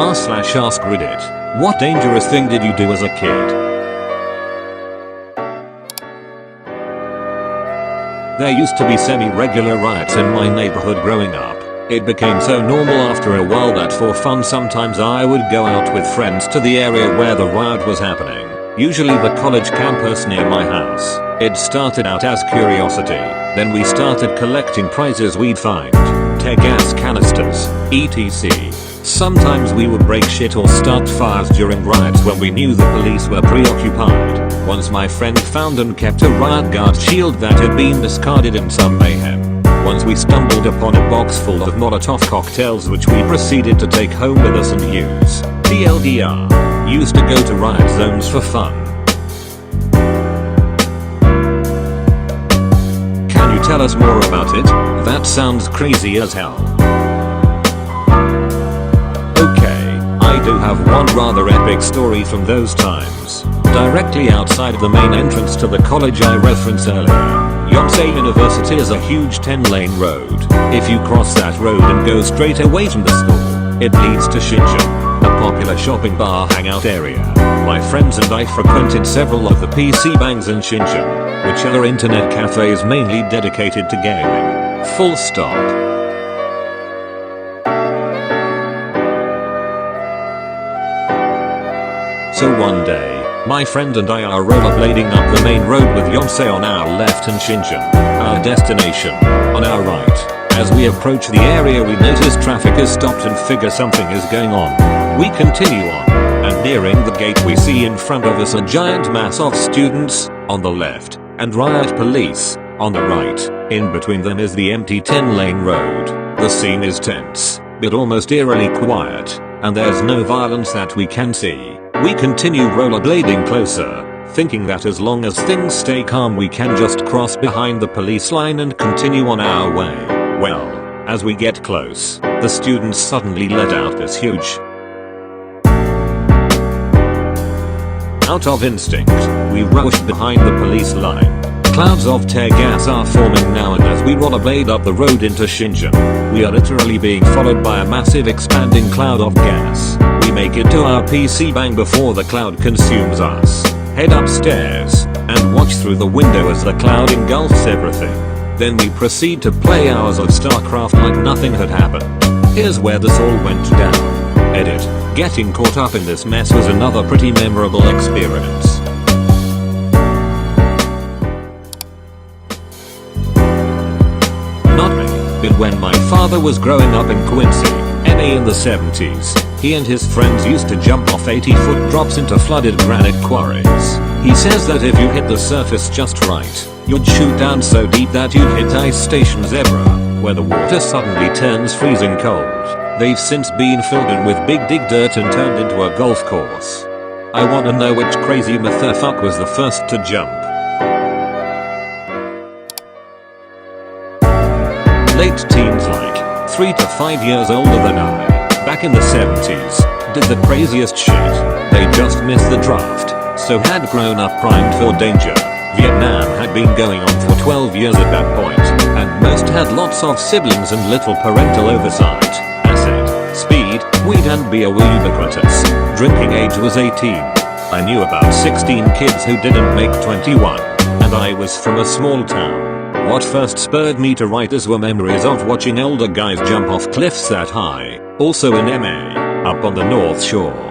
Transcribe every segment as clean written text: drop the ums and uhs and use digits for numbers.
r/askreddit. What dangerous thing did you do as a kid? There used to be semi-regular riots in my neighborhood growing up. It became so normal after a while that for fun sometimes I would go out with friends to the area where the riot was happening, usually the college campus near my house. It started out as curiosity, then we started collecting prizes we'd find, tear gas canisters, etc. Sometimes we would break shit or start fires during riots when we knew the police were preoccupied. Once my friend found and kept a riot guard shield that had been discarded in some mayhem. Once we stumbled upon a box full of Molotov cocktails which we proceeded to take home with us and use. TLDR. Used to go to riot zones for fun. Can you tell us more about it? That sounds crazy as hell. I do have one rather epic story from those times. Directly outside the main entrance to the college I referenced earlier, Yonsei University is a huge 10-lane road. If you cross that road and go straight away from the school, it leads to Shinjuku, a popular shopping bar hangout area. My friends and I frequented several of the PC bangs in Shinjuku, which are internet cafes mainly dedicated to gaming. Full stop. So one day, my friend and I are rollerblading up the main road with Yonsei on our left and Shinjuku, our destination, on our right. As we approach the area we notice traffic is stopped and figure something is going on. We continue on, and nearing the gate we see in front of us a giant mass of students, on the left, and riot police, on the right. In between them is the empty 10-lane road. The scene is tense, but almost eerily quiet, and there's no violence that we can see. We continue rollerblading closer, thinking that as long as things stay calm we can just cross behind the police line and continue on our way. Well, as we get close, the students suddenly let out this huge. Out of instinct, we rushed behind the police line. Clouds of tear gas are forming now, and as we rollerblade up the road into Shinjuku, we are literally being followed by a massive expanding cloud of gas. We make it to our PC bang before the cloud consumes us. Head upstairs, and watch through the window as the cloud engulfs everything. Then we proceed to play hours of StarCraft like nothing had happened. Here's where this all went down. Edit. Getting caught up in this mess was another pretty memorable experience. Not me, but when my father was growing up in Quincy, NA in the 70s, he and his friends used to jump off 80-foot drops into flooded granite quarries. He says that if you hit the surface just right, you'd shoot down so deep that you'd hit Ice Station Zebra, where the water suddenly turns freezing cold. They've since been filled in with big dig dirt and turned into a golf course. I wanna know which crazy motherfucker was the first to jump. Late teens, like 3 to 5 years older than I, back in the 70s, did the craziest shit. They just missed the draft, so had grown up primed for danger. Vietnam had been going on for 12 years at that point, and most had lots of siblings and little parental oversight. Acid, speed, weed and beer were ubiquitous. Drinking age was 18. I knew about 16 kids who didn't make 21, and I was from a small town. What first spurred me to write this were memories of watching older guys jump off cliffs that high, also in MA, up on the North Shore.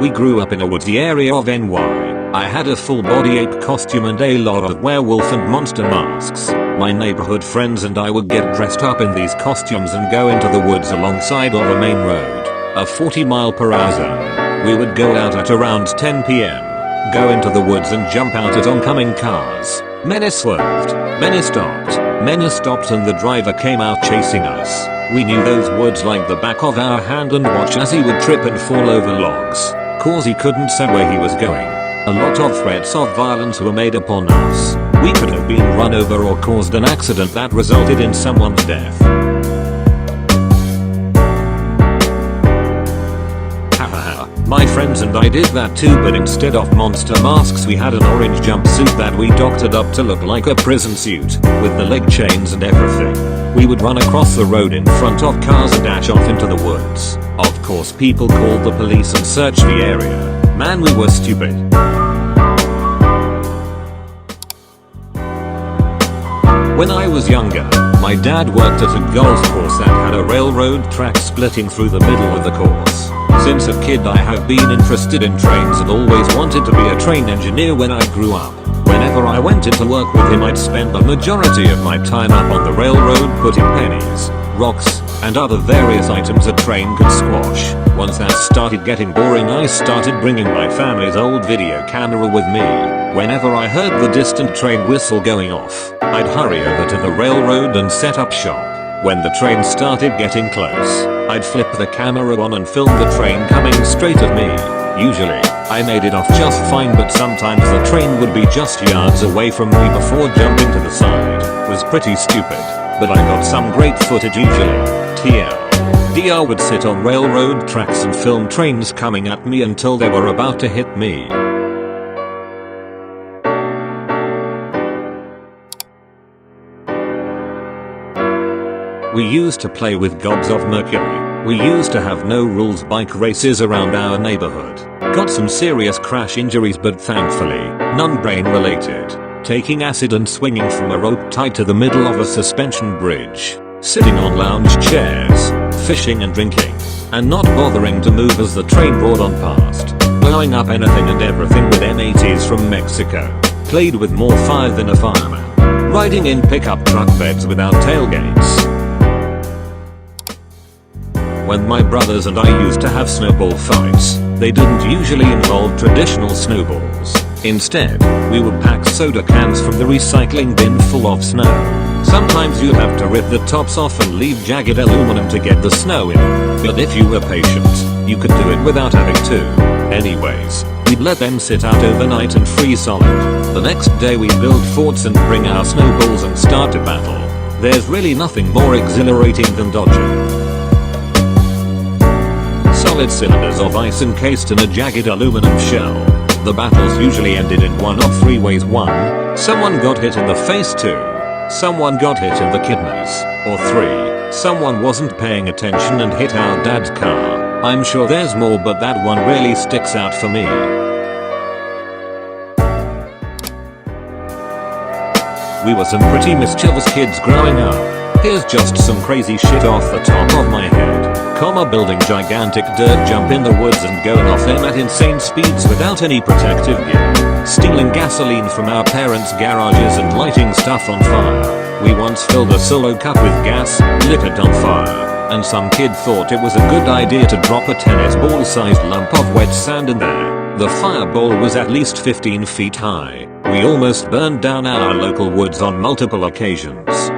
We grew up in a woodsy area of NY. I had a full body ape costume and a lot of werewolf and monster masks. My neighborhood friends and I would get dressed up in these costumes and go into the woods alongside of a main road, a 40-mile-per-hour zone. We would go out at around 10 PM, go into the woods and jump out at oncoming cars. Many swerved, many stopped and the driver came out chasing us. We knew those woods like the back of our hand and watch as he would trip and fall over logs, cause he couldn't say where he was going. A lot of threats of violence were made upon us. We could have been run over or caused an accident that resulted in someone's death. My friends and I did that too, but instead of monster masks we had an orange jumpsuit that we doctored up to look like a prison suit, with the leg chains and everything. We would run across the road in front of cars and dash off into the woods. Of course people called the police and searched the area. Man, we were stupid. When I was younger, my dad worked at a golf course that had a railroad track splitting through the middle of the course. Since a kid I have been interested in trains and always wanted to be a train engineer when I grew up. Whenever I went into work with him, I'd spend the majority of my time up on the railroad putting pennies, rocks, and other various items a train could squash. Once that started getting boring, I started bringing my family's old video camera with me. Whenever I heard the distant train whistle going off, I'd hurry over to the railroad and set up shop. When the train started getting close, I'd flip the camera on and film the train coming straight at me. Usually, I made it off just fine, but sometimes the train would be just yards away from me before jumping to the side. Was pretty stupid, but I got some great footage usually. TLDR would sit on railroad tracks and film trains coming at me until they were about to hit me. We used to play with gobs of mercury. We used to have no rules bike races around our neighborhood. Got some serious crash injuries, but thankfully, none brain related. Taking acid and swinging from a rope tied to the middle of a suspension bridge. Sitting on lounge chairs, fishing and drinking, and not bothering to move as the train roared on past. Blowing up anything and everything with M80s from Mexico. Played with more fire than a fireman. Riding in pickup truck beds without tailgates. When my brothers and I used to have snowball fights, they didn't usually involve traditional snowballs. Instead, we would pack soda cans from the recycling bin full of snow. Sometimes you'd have to rip the tops off and leave jagged aluminum to get the snow in. But if you were patient, you could do it without having to. Anyways, we'd let them sit out overnight and freeze solid. The next day we'd build forts and bring our snowballs and start a battle. There's really nothing more exhilarating than dodging. Solid cylinders of ice encased in a jagged aluminum shell. The battles usually ended in one of three ways. 1. Someone got hit in the face. 2. Someone got hit in the kidneys. Or 3. Someone wasn't paying attention and hit our dad's car. I'm sure there's more, but that one really sticks out for me. We were some pretty mischievous kids growing up. Here's just some crazy shit off the top of my head. Building gigantic dirt jump in the woods and going off them at insane speeds without any protective gear. Stealing gasoline from our parents' garages and lighting stuff on fire. We once filled a solo cup with gas, lit it on fire, and some kid thought it was a good idea to drop a tennis ball sized lump of wet sand in there. The fireball was at least 15 feet high. We almost burned down our local woods on multiple occasions.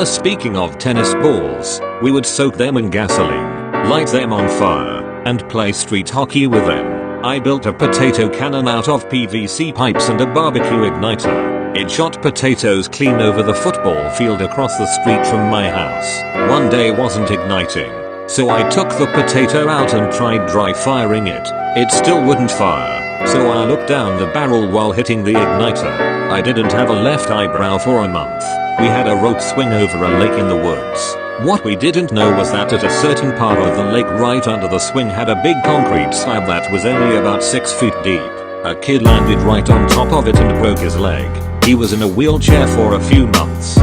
Speaking of tennis balls, we would soak them in gasoline, light them on fire, and play street hockey with them. I built a potato cannon out of PVC pipes and a barbecue igniter. It shot potatoes clean over the football field across the street from my house. One day wasn't igniting, so I took the potato out and tried dry firing it. It still wouldn't fire, so I looked down the barrel while hitting the igniter. I didn't have a left eyebrow for a month. We had a rope swing over a lake in the woods. What we didn't know was that at a certain part of the lake right under the swing had a big concrete slab that was only about 6 feet deep. A kid landed right on top of it and broke his leg. He was in a wheelchair for a few months.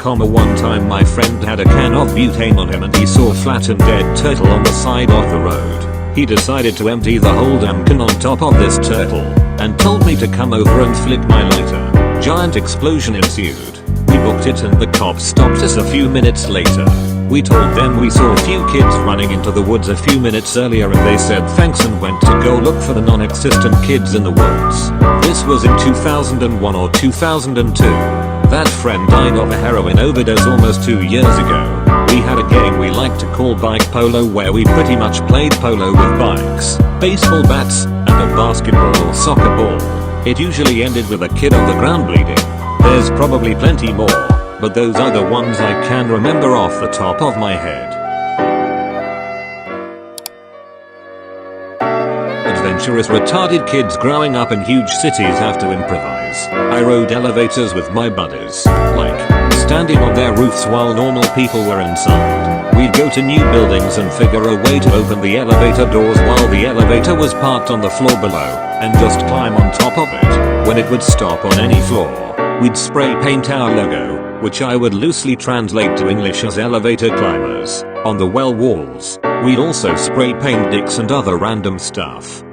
One time my friend had a can of butane on him and he saw a flattened dead turtle on the side of the road. He decided to empty the whole damn can on top of this turtle, and told me to come over and flick my lighter. Giant explosion ensued. We booked it and the cops stopped us a few minutes later. We told them we saw a few kids running into the woods a few minutes earlier and they said thanks and went to go look for the non-existent kids in the woods. This was in 2001 or 2002. That friend died of a heroin overdose almost 2 years ago. We had a game we liked to call bike polo where we pretty much played polo with bikes, baseball bats, and a basketball or soccer ball. It usually ended with a kid on the ground bleeding. There's probably plenty more, but those are the ones I can remember off the top of my head. Adventurous retarded kids growing up in huge cities have to improvise. I rode elevators with my buddies, like standing on their roofs while normal people were inside. We'd go to new buildings and figure a way to open the elevator doors while the elevator was parked on the floor below, and just climb on top of it. When it would stop on any floor, we'd spray paint our logo, which I would loosely translate to English as elevator climbers, on the well walls. We'd also spray paint dicks and other random stuff.